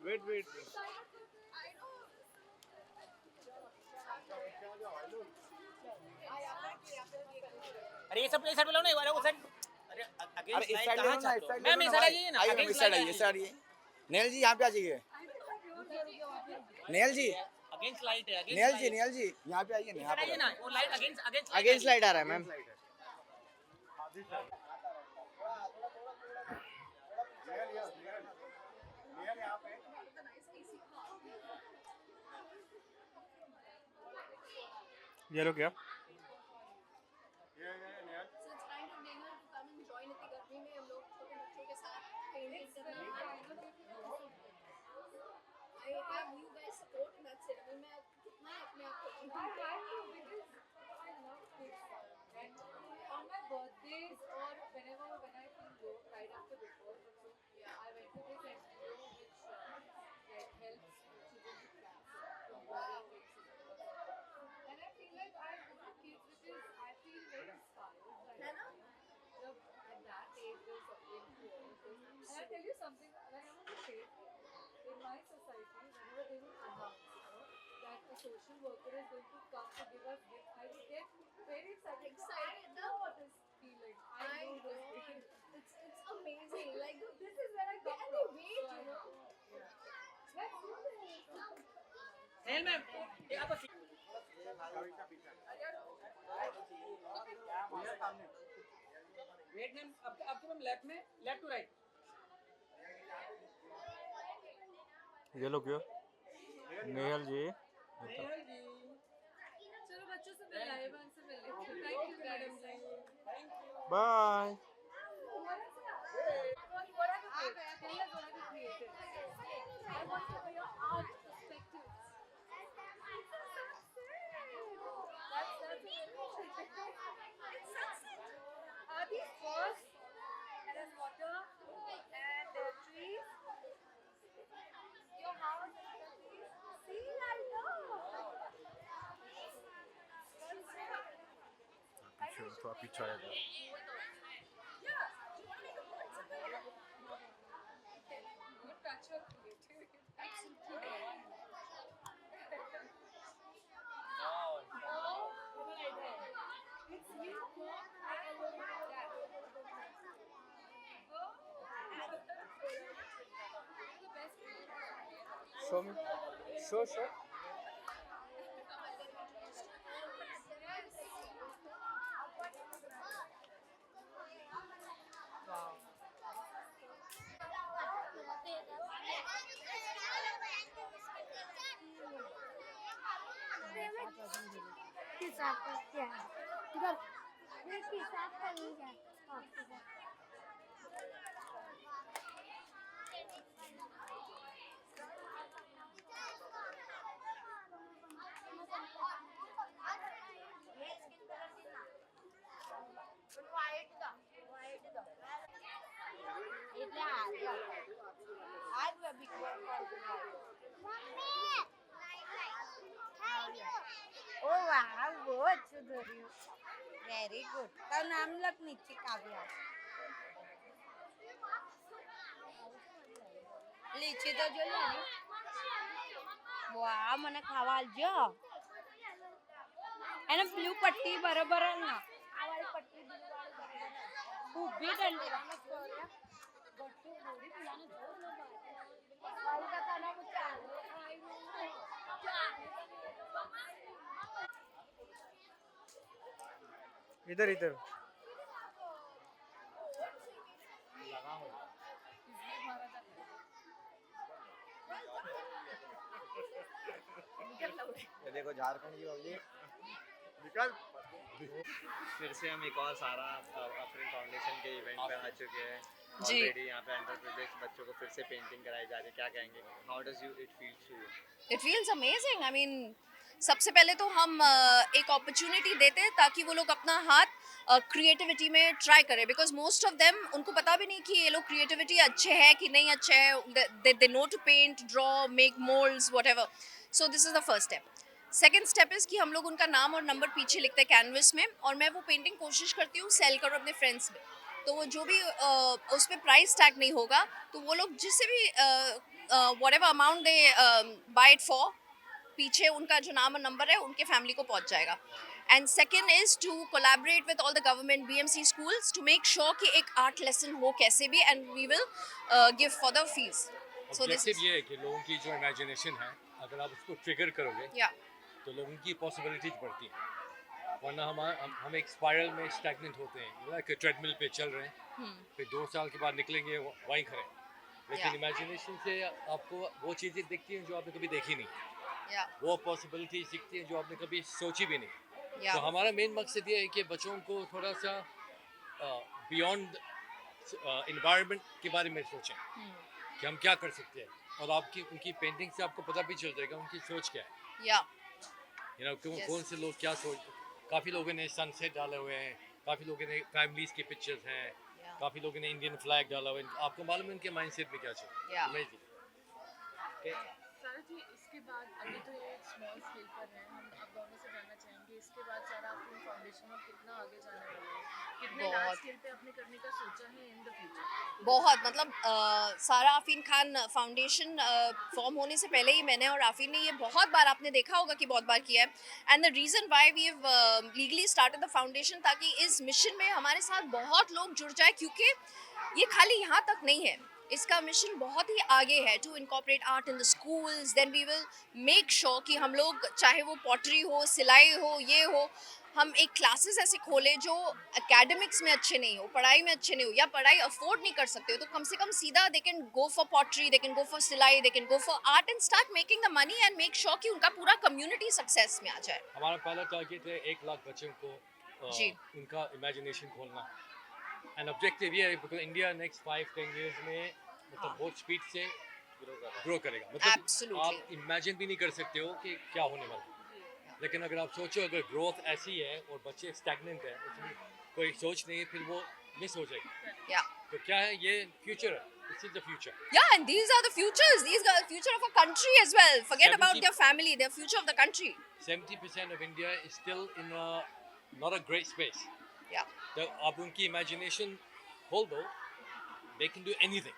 Wait, wait. अरे ये सब इस साइड लो ना, वो साइड। अरे अरे अगेंस्ट इस लाइट साइड ले कहाँ लो ना, इस चाहते हो? साइड ले मैम लो इस ना साइड भाई। आइए ना, आइए मैम, अगेंस्ट इस साइड लाइट आइए, इस साइड आइए। नेहल जी यहाँ पे आ जाइए। नेहल जी, अगेंस्ट लाइट है, नेहल जी यहाँ पे आइए ना, यहाँ आइए पे ना, वो लाइट अगेंस्ट अगेंस्ट लाइट आ रहा है मैम। ये लो क्या? On my birthdays or whenever when I feel low, right after before, so yeah, I went to this NGO which like helps children with cancer from worrying racism. And I feel like I do kids because I feel very inspired by them. At that age, there's something to all of this. And I tell you something, when I was a kid, in my society, whenever they would announce, that a social worker is going to come to give us gifts, I would get very excited. I know what this feeling. I know this feeling. It's amazing. Like this is where I got from. And they wait, you know. Let's do this. Nail ma'am, ये आप wait ma'am, आपके ma'am left में, left to right. ये लो क्या? नेहल जी। चलो बच्चों से मिल आए, वन से मिल लेते हैं। Thank you madam ji. Bye. What have you created? Tell us what have you created? I want to know your art perspectives. It's sunset. Are these birds? And there's water and there are trees. Your house and the trees. See, I know. तो आप पीछे आएगा। Yeah. Do you want to make a bird somewhere? Good touch of creativity. Absolutely. It's you, Mom. The best Show me. Show. हिसाब का क्या है इधर एक हिसाब का नहीं है ओ वाह बहुत सुधरी वेरी गुड तार नाम लख नीचे काव्या લીચી તો જો લે વાહ મને ખાવા આલજો એને બ્લુ પટ્ટી બરોબર ના આ વાળી પટ્ટી બ્લુ વાળી ઊભી દંડી ગટ્ટુ બોડી પીલાને જોર ન બાત વાળી का खाना मुझे इधर ये देखो झारखंड की पब्लिक निकल। फिर से हम एक और सारा अपने फाउंडेशन के इवेंट पे आ चुके हैं जी। ऑलरेडी यहाँ पे आंध्र प्रदेश बच्चों को फिर से पेंटिंग कराई जा रही है, क्या कहेंगे, how does you it feel to you? It feels amazing. I mean सबसे पहले तो हम एक अपॉर्चुनिटी देते हैं ताकि वो लोग अपना हाथ क्रिएटिविटी में ट्राई करें, बिकॉज मोस्ट ऑफ देम उनको पता भी नहीं कि ये लोग क्रिएटिविटी अच्छे हैं कि नहीं अच्छे हैं। They know to paint, draw, make moulds, whatever. So this is the first step. Second step is कि हम लोग उनका नाम और नंबर पीछे लिखते हैं कैनवस में, और मैं वो पेंटिंग कोशिश करती हूँ सेल करूँ अपने फ्रेंड्स में। तो वो जो भी उस पर प्राइस टैग नहीं होगा, तो वो लोग जिससे भी whatever amount they buy it for, पीछे उनका जो नाम और नंबर है उनके फैमिली को पहुंच जाएगा. And second is to collaborate with all the government BMC schools to make sure कि एक आर्ट लेसन हो कैसे भी, and we will give for the fees. So this objective ये है कि लोगों की जो इमेजिनेशन है, अगर आप उसको ट्रिगर करोगे या तो लोगों की पॉसिबिलिटीज बढ़ती हैं. वरना हम एक स्पाइरल में स्टैग्नेंट होते हैं, लाइक ट्रेडमिल पे चल रहे हैं, फिर 2 साल के बाद निकलेंगे वहीं खड़े. लेकिन इमेजिनेशन से आपको वो चीज़ें दिखती हैं जो आपने कभी देखी नहीं, या वो पॉसिबिलिटीज दिखती हैं जो आपने कभी सोची भी नहीं. या तो हमारा मेन मकसद ये है कि बच्चों को थोड़ा सा बियॉन्ड इन्वायरमेंट के बारे में सोचें कि हम क्या कर सकते हैं, और आपकी उनकी पेंटिंग से आपको पता भी चल जाएगा उनकी सोच क्या है. या क्यों Yes. कौन से लोग क्या सोच. काफ़ी लोगों ने सनसेट डाले हुए हैं, काफ़ी लोगों ने फैमिलीज की पिक्चर्स हैं, Yeah. काफ़ी लोगों ने इंडियन फ्लैग डाला हुआ है. आपको मालूम है उनके माइंडसेट में क्या चल रहा है. Yeah. Amazing. सारा जी, इसके बाद अभी तो ये स्मॉल स्केल पर है, हम आप दोनों से जानना चाहेंगे इसके बाद सारा अपनी फाउंडेशन में कितना आगे जाने वाला है, कितने बहुत। लार्ज स्केल पे आपने करने का सोचा है इन द फ्यूचर? बहुत, मतलब सारा आफीन खान फाउंडेशन फॉर्म होने से पहले ही मैंने और आफीन ने ये बहुत बार, आपने देखा होगा कि बहुत बार किया है. And the reason why we have legally started the foundation, ताकि इस मिशन में हमारे साथ बहुत लोग जुड़ जाए, क्योंकि ये खाली यहाँ तक नहीं है, इसका मिशन बहुत ही आगे है. To incorporate art in the schools, then we will make sure कि हम लोग, चाहे वो पॉटरी हो, सिलाई हो, ये हो, हम एक क्लासेस ऐसे खोले जो एकेडमिक्स में अच्छे नहीं हो, पढ़ाई में अच्छे नहीं हो, या पढ़ाई अफोर्ड नहीं कर सकते हो, तो कम से कम सीधा they can go for pottery, they can go for सिलाई, they can go for art and start making the money and make sure कि उनका पूरा कम्युनिटी सक्सेस में आ जाए. हमारा पहला टारगेट है 1 लाख बच्चों को जी. उनका इमेजिनेशन खोलना. एंड ऑब्जेक्टिव ये है बिकॉज इंडिया नेक्स्ट 5-10 इयर्स में मतलब बहुत स्पीड से ग्रो करेगा. मतलब Absolutely. आप इमेजिन भी नहीं कर सकते हो कि क्या होने वाला है. लेकिन अगर आप सोचो, अगर ग्रोथ ऐसी है और बच्चे स्टैग्नेंट है, उसमें कोई सोच नहीं है, फिर वो मिस हो जाएगी. या तो क्या है, ये फ्यूचर है. This is the future. Yeah, and these are the futures. These are the future of a country as well. Forget about 70 their family, their future of the country. 70% of India is still in not a great space. Yeah. तो आप उनकी imagination खोल दो, they can do anything.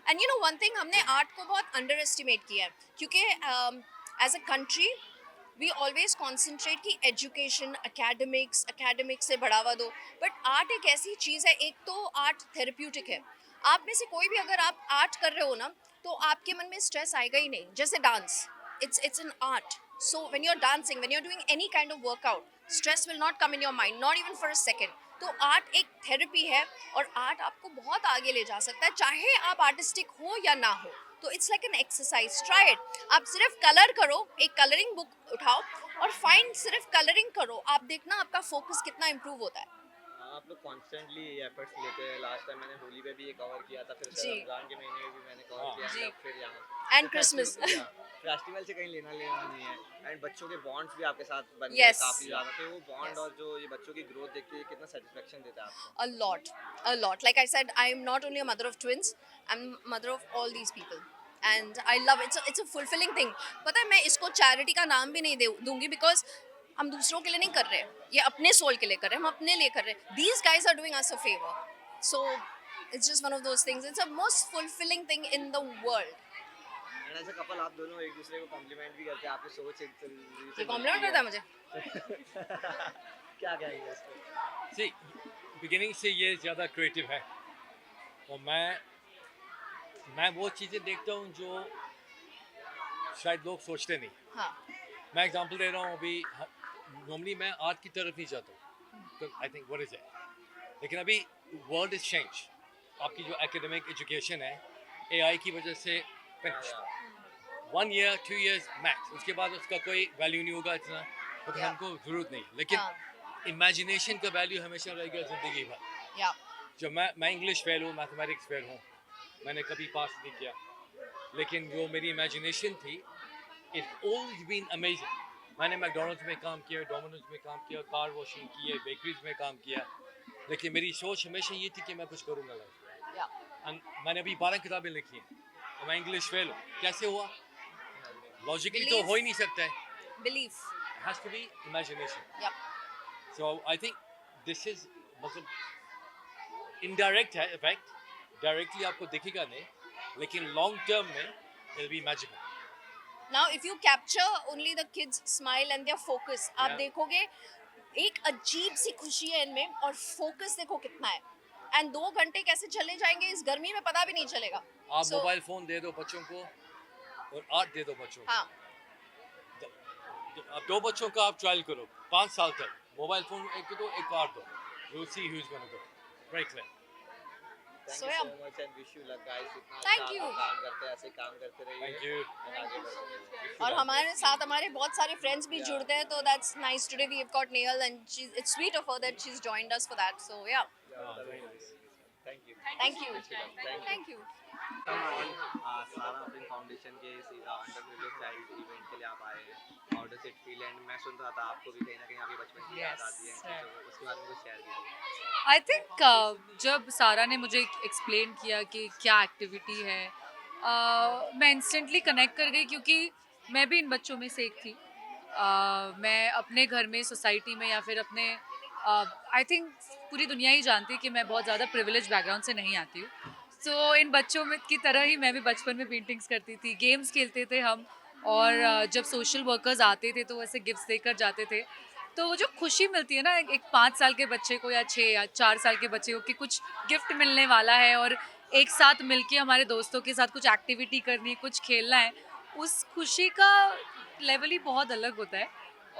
And you know one thing, हमने art को बहुत underestimate किया है, क्योंकि as a country we always concentrate कि एजुकेशन, एकेडमिक्स से बढ़ावा दो, बट आर्ट एक ऐसी चीज़ है, एक तो आर्ट थेरेप्यूटिक है. आप में से कोई भी अगर आप आर्ट कर रहे हो ना, तो आपके मन में स्ट्रेस आएगा ही नहीं. जैसे dance, it's an art. So when you're dancing, when you're doing any kind of workout, stress will not come in your mind, not even for a second. तो आर्ट एक थेरेपी है, और आर्ट आपको बहुत आगे ले जा सकता है, चाहे आप आर्टिस्टिक हो या ना हो. तो it's like an exercise. Try it. आप सिर्फ कलर करो, एक कलरिंग बुक उठाओ और फाइन सिर्फ कलरिंग करो, आप देखना आपका फोकस कितना इम्प्रूव होता है. आप लोग कॉन्स्टेंटली एफर्ट्स लेते हैं. लास्ट टाइम मैंने होली पे भी ये कवर किया था, फिर जी. रमजान के महीने में भी मैंने कवर हाँ. किया, जी. and फिर यहाँ एंड क्रिसमस. फेस्टिवल से कहीं लेना नहीं है. एंड बच्चों के बॉन्ड्स भी आपके साथ बन गए Yes. काफी ज्यादा. तो वो बॉन्ड Yes. और जो ये बच्चों की ग्रोथ देख के कितना सेटिस्फेक्शन देता है आपको? A lot. Like I said, I am not only a mother of twins, I'm mother of all these people. And I love it. It's a fulfilling thing. पता है, मैं इसको चैरिटी का नाम भी नहीं दूंगी, बिकॉज हम दूसरों के लिए नहीं कर रहे हैं, ये अपने सोल के लिए कर रहे हैं, हम अपने लिए कर रहे हैं. These guys are doing us a favor. So it's just one of those things. It's the most fulfilling thing in the world. And as a couple आप दोनों एक दूसरे को कॉम्प्लीमेंट भी करते हैं. आपकी सोच एक ये कॉम्प्लीमेंट करता है मुझे. क्या कहेंगे इस पे? सी, बिगिनिंग से ये ज़्यादा क्रिएटिव है, और मैं वो चीज़ें देखता हूँ जो शायद लोग सोचते नहीं. हाँ. मैं एग्जांपल दे रहा हूँ. अभी नॉर्मली मैं आर्ट की तरफ नहीं जाता हूँ, I think what is it. लेकिन अभी वर्ल्ड इज चेंज. आपकी जो एकेडमिक एजुकेशन है, AI की वजह से 1 year 2 years मैक्स, उसके बाद उसका कोई वैल्यू नहीं होगा इतना, तो Yeah. हमको ज़रूरत नहीं. लेकिन इमेजिनेशन का वैल्यू हमेशा रहेगा ज़िंदगी भर. Yeah. जब मैं इंग्लिश फेल हूँ, मैथमेटिक्स फेल हूँ, मैंने कभी पास नहीं किया, लेकिन जो मेरी इमेजिनेशन थी, इट्स ऑलवेज बीन अमेजिंग. मैंने मैकडोनल्ड्स में काम किया, डोमिनोज में काम किया, कार वॉशिंग की है, बेकरीज में काम किया, लेकिन मेरी सोच हमेशा ये थी कि मैं कुछ करूँगा लाइफ. Yeah. मैंने अभी 12 किताबें लिखी हैं, और मैं इंग्लिश फेल हूँ. कैसे हुआ? लॉजिकली तो Belief. हो ही नहीं सकता है. Belief. Has to be imagination. Yep. So I think this is मतलब इनडायरेक्ट है इफेक्ट, डायरेक्टली आपको दिखेगा नहीं, लेकिन लॉन्ग टर्म में it'll be magical. Now if you capture only the kids smile and their focus, आप Yeah. देखोगे एक अजीब सी खुशी है इनमें और फोकस देखो कितना है एंड 2 घंटे कैसे चले जाएंगे इस गर्मी में पता भी नहीं चलेगा. आप So, मोबाइल फ़ोन दे दो बच्चों को और आर्ट दे दो बच्चों को. हाँ अब 2 बच्चों का आप ट्रायल करो 5 साल तक. मोबाइल फ़ोन एक दो एक आर्ट दो. You'll see who's going to go. Very clear. Thank So, you yeah. so much and wish you luck guys. इतना Thank अच्छा you. आप काम करते हैं, ऐसे काम करते रहिए. Thank you. and आगे बढ़ते और हमारे साथ हमारे बहुत सारे फ्रेंड्स भी जुड़ते हैं तो that's nice. Today we have got Nehal and it's sweet of her that she is joined us for that. So yeah Thank you. Thank you. Thank you. सारा अपनी फाउंडेशन के इस अंडर प्रिविलेज चाइल्ड इवेंट के लिए आप आए हैं. How does it feel? And मैं सुन रहा था आपको भी कहीं ना कहीं आपके बचपन की याद आती है, तो उसके बारे में कुछ शेयर कीजिए. आई थिंक जब सारा ने मुझे एक्सप्लेन किया कि क्या एक्टिविटी है, मैं इंस्टेंटली कनेक्ट कर गई क्योंकि मैं भी इन बच्चों में से एक थी. मैं अपने घर में सोसाइटी में या फिर अपने आई थिंक पूरी दुनिया ही जानती है कि मैं बहुत ज़्यादा प्रिविलेज बैकग्राउंड से नहीं आती हूँ. सो इन बच्चों में की तरह ही मैं भी बचपन में पेंटिंग्स करती थी, गेम्स खेलते थे हम. और जब सोशल वर्कर्स आते थे तो वैसे गिफ्ट्स देकर जाते थे. तो वो जो खुशी मिलती है ना एक 5 साल के बच्चे को या 6 या 4 साल के बच्चे को कि कुछ गिफ्ट मिलने वाला है और एक साथ मिलके हमारे दोस्तों के साथ कुछ एक्टिविटी करनी है, कुछ खेलना है, उस खुशी का लेवल ही बहुत अलग होता है.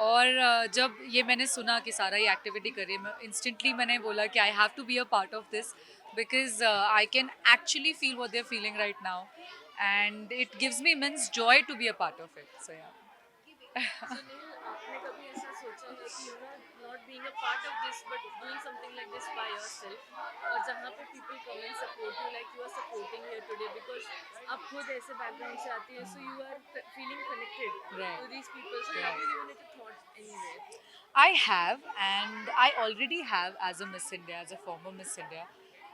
और जब ये मैंने सुना कि सारा ये एक्टिविटी कर रही है, मैं इंस्टेंटली मैंने बोला कि I have to be a part of this because I can actually feel what they are feeling right now and it gives me immense joy to be a part of it. So yeah आपने कभी ऐसा सोचा है कि you know not being a part of this but doing something like this by yourself, और जहाँ पे people come and support you like you are supporting here today because आप खुद ऐसे बैकग्राउंड से आती है, so you are feeling connected Right. To these people, so have you given it a thought anywhere? I have, and I already have as a Miss India, as a former Miss India.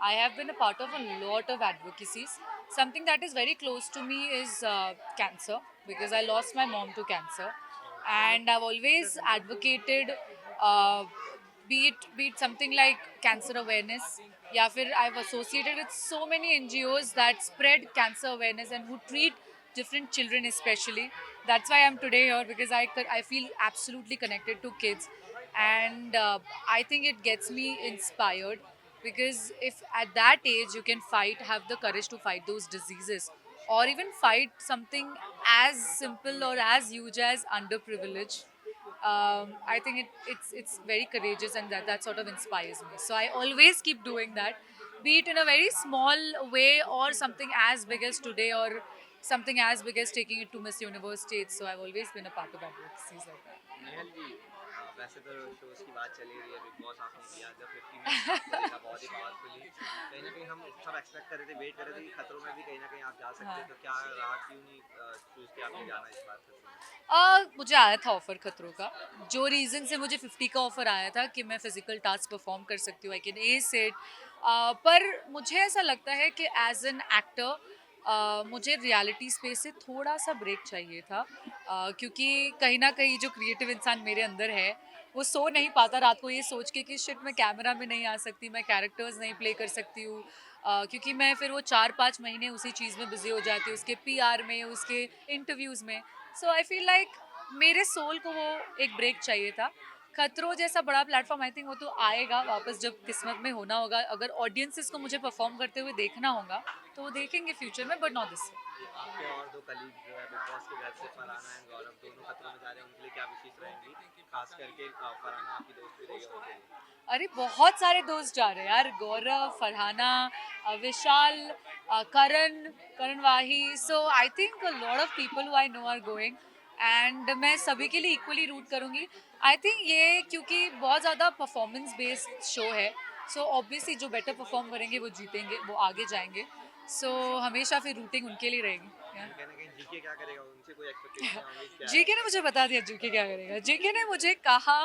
I have been a part of a lot of advocacies. Something that is very close to me is cancer, because I lost my mom to cancer, and I've always advocated, be it something like cancer awareness. या फिर I've associated with so many NGOs that spread cancer awareness and who treat different children especially. That's why I'm today here, because I feel absolutely connected to kids, and I think it gets me inspired, because if at that age you can have the courage to fight those diseases, or even fight something as simple or as huge as underprivilege, I think it's very courageous, and that sort of inspires me. So I always keep doing that, be it in a very small way or something as big as today, or something as big as taking it to Miss Universe states. So I've always been a part of advocacies like that. Nehal जी, वैसे तो shows की बात चली रही है, big boss आपने किया, जब 50 में देखा बहुत ही पावरफुली, कहीं ना कहीं हम सब एक्सपेक्ट कर रहे थे, वेट कर रहे थे कि खतरों में भी कहीं ना कहीं आप जा सकते हैं. तो क्या रहा, क्यों नहीं चूज किया आपने जाना इस बार खतरों में? मुझे आया था ऑफ़र खतरों का, जो रीज़न से मुझे 50 का ऑफ़र आया था कि मैं फिज़िकल टास्क परफॉर्म कर सकती हूँ, आई कैन एस इट. पर मुझे ऐसा लगता है कि एज एन एक्टर मुझे रियलिटी स्पेस से थोड़ा सा ब्रेक चाहिए था, क्योंकि कहीं ना कहीं जो क्रिएटिव इंसान मेरे अंदर है वो सो नहीं पाता रात को ये सोच के कि शिट मैं कैमरा में नहीं आ सकती, मैं कैरेक्टर्स नहीं प्ले कर सकती हूँ, क्योंकि मैं फिर वो 4-5 महीने उसी चीज़ में बिजी हो जाती हूँ, उसके PR में, उसके इंटरव्यूज़ में. सो आई फील लाइक मेरे सोल को वो एक ब्रेक चाहिए था. खतरों जैसा बड़ा प्लेटफॉर्म आई थिंक वो तो आएगा वापस जब किस्मत में होना होगा. अगर ऑडियंसेस को मुझे परफॉर्म करते हुए देखना होगा तो वो देखेंगे फ्यूचर में, बट नॉट दिस. आपके और 2 कलीग जो है बिग बॉस के घर से, फरहाना एंड गौरव, दोनों खतरों में जा रहे हैं, उनके लिए क्या विशेष रहेंगी? खास करके फरहाना आपकी दोस्त भी रही है उनके लिए. अरे बहुत सारे दोस्त जा रहे हैं यार, Gaurav, Farhana, Vishal, Karan Wahi. So I think a lot of people who I know are going, and मैं सभी के लिए इक्वली रूट करूँगी. आई थिंक ये क्योंकि बहुत ज़्यादा परफॉर्मेंस बेस्ड शो है, सो ऑब्वियसली जो बेटर परफॉर्म करेंगे वो जीतेंगे, वो आगे जाएंगे. सो हमेशा फिर रूटिंग उनके लिए रहेगी. कहीं ना कहीं जीके क्या करेगा, उनसे कोई एक्सपेक्टेशन है? जीके ने मुझे बता दिया जीके क्या करेगा. जीके ने मुझे कहा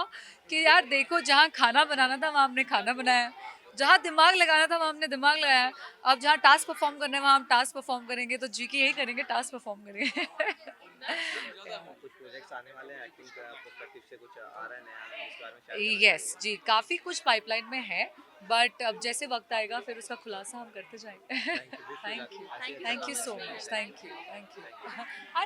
कि यार देखो, जहाँ खाना बनाना था वहाँ हमने खाना बनाया, जहाँ दिमाग लगाना था वहाँ हमने दिमाग लगाया, अब जहाँ टास्क परफॉर्म करना है वहाँ हम टास्क परफॉर्म करेंगे. तो जीके यही करेंगे, टास्क परफॉर्म करेंगे. कुछ प्रोजेक्ट्स आने वाले हैं एक्टिंग का पर्सपेक्टिव से, कुछ आ रहा है नया इस बारे में शेयर यस जी, काफ़ी कुछ पाइपलाइन में है, बट अब जैसे वक्त आएगा फिर उसका खुलासा हम करते जाएंगे. Thank you so much, thank you.